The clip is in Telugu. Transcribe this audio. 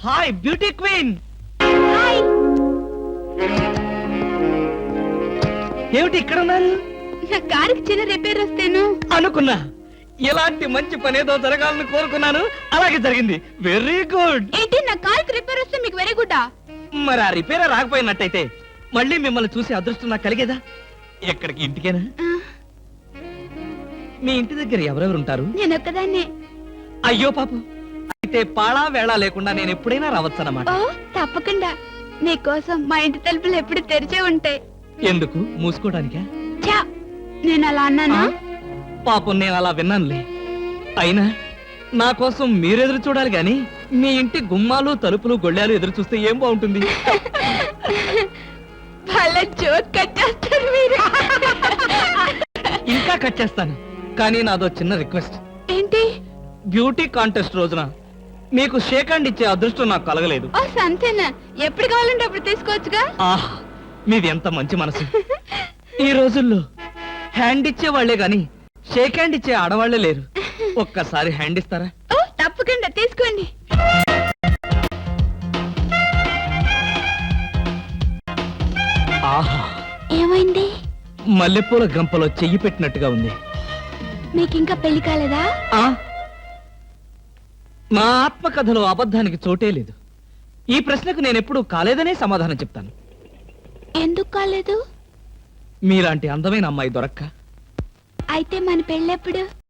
Hi beauty queen. హాయ్. ఏమిటి ఇక్కడ ఉన్నారు? నా కారుకి చిన్న రిపేర్ వస్తేను అనుకున్నా ఇలాంటి మంచి పని ఏదో జరగాలని కోరుకున్నాను, అలాగే జరిగింది. Very good. ఏంటి నా కారుకి రిపేర్ వస్తే మీకు వెరీ గుడ్? మరి ఆ రిపేర్ రాకపోయినట్టయితే మళ్ళీ మిమ్మల్ని చూసి అదృష్టం నాకు కలిగేదా? ఎక్కడికి? ఇంటికేనా? మీ ఇంటి దగ్గర ఎవరెవరు ఉంటారు? నేను ఒక్కదాన్నే. అయ్యో పాపం, అయితే పాళా వేళ లేకుండా నేను ఎప్పుడైనా రావచ్చన్నమాట. ఓ తప్పకుండా. మీకోసం మా ఇంటి తలుపులు ఎప్పుడు తెరిచే ఉంటాయి. ఎందుకు? మూసుకోవడానికా? చా, నేను అలా అన్నానా? పాపం నేను అలా విన్నానులే. అయినా నా కోసం మీరెదురు చూడాలి గాని మీ ఇంటి గుమ్మాలు తలుపులు గొళ్ళాలు ఎదురు చూస్తే ఏం బాగుంటుంది? వాళ్ళ జోక్ కట్టేస్తారు మీరు. ఇంకా కట్ చేస్తాను, కానీ నాదో చిన్న రిక్వెస్ట్. ఏంటి? బ్యూటీ కాంటెస్ట్ రోజున మీకు షేక్ హ్యాండ్ ఇచ్చే అదృష్టం నాకు కలగలేదు. ఓ సంతేనా, ఎప్పుడు కావాలంటే అప్పుడు తీసుకోవచ్చుగా. ఆహ్, మీది ఎంత మంచి మనసు. ఈ రోజుల్లో హ్యాండ్ ఇచ్చే వాళ్లే గాని షేక్ హ్యాండ్ ఇచ్చే ఆడవాళ్లే లేరు. ఒక్కసారి హ్యాండ్ ఇస్తారా? ఓ తప్పకుండా తీసుకోండి. ఆహా, ఏమైంది? మల్లెపూల గంపలో చెయ్యి పెట్టినట్టుగా ఉంది. మీకింకా పెళ్లి కాలేదా? ఆ, నా ఆత్మకథలో అబద్ధానికి చోటే లేదు. ఈ ప్రశ్నకు నేనెప్పుడు కాలేదనే సమాధానం చెప్తాను. ఎందుకు కాలేదు? మీలాంటి అందమైన అమ్మాయి దొరక్క. అయితే మన పెళ్ళెప్పుడు?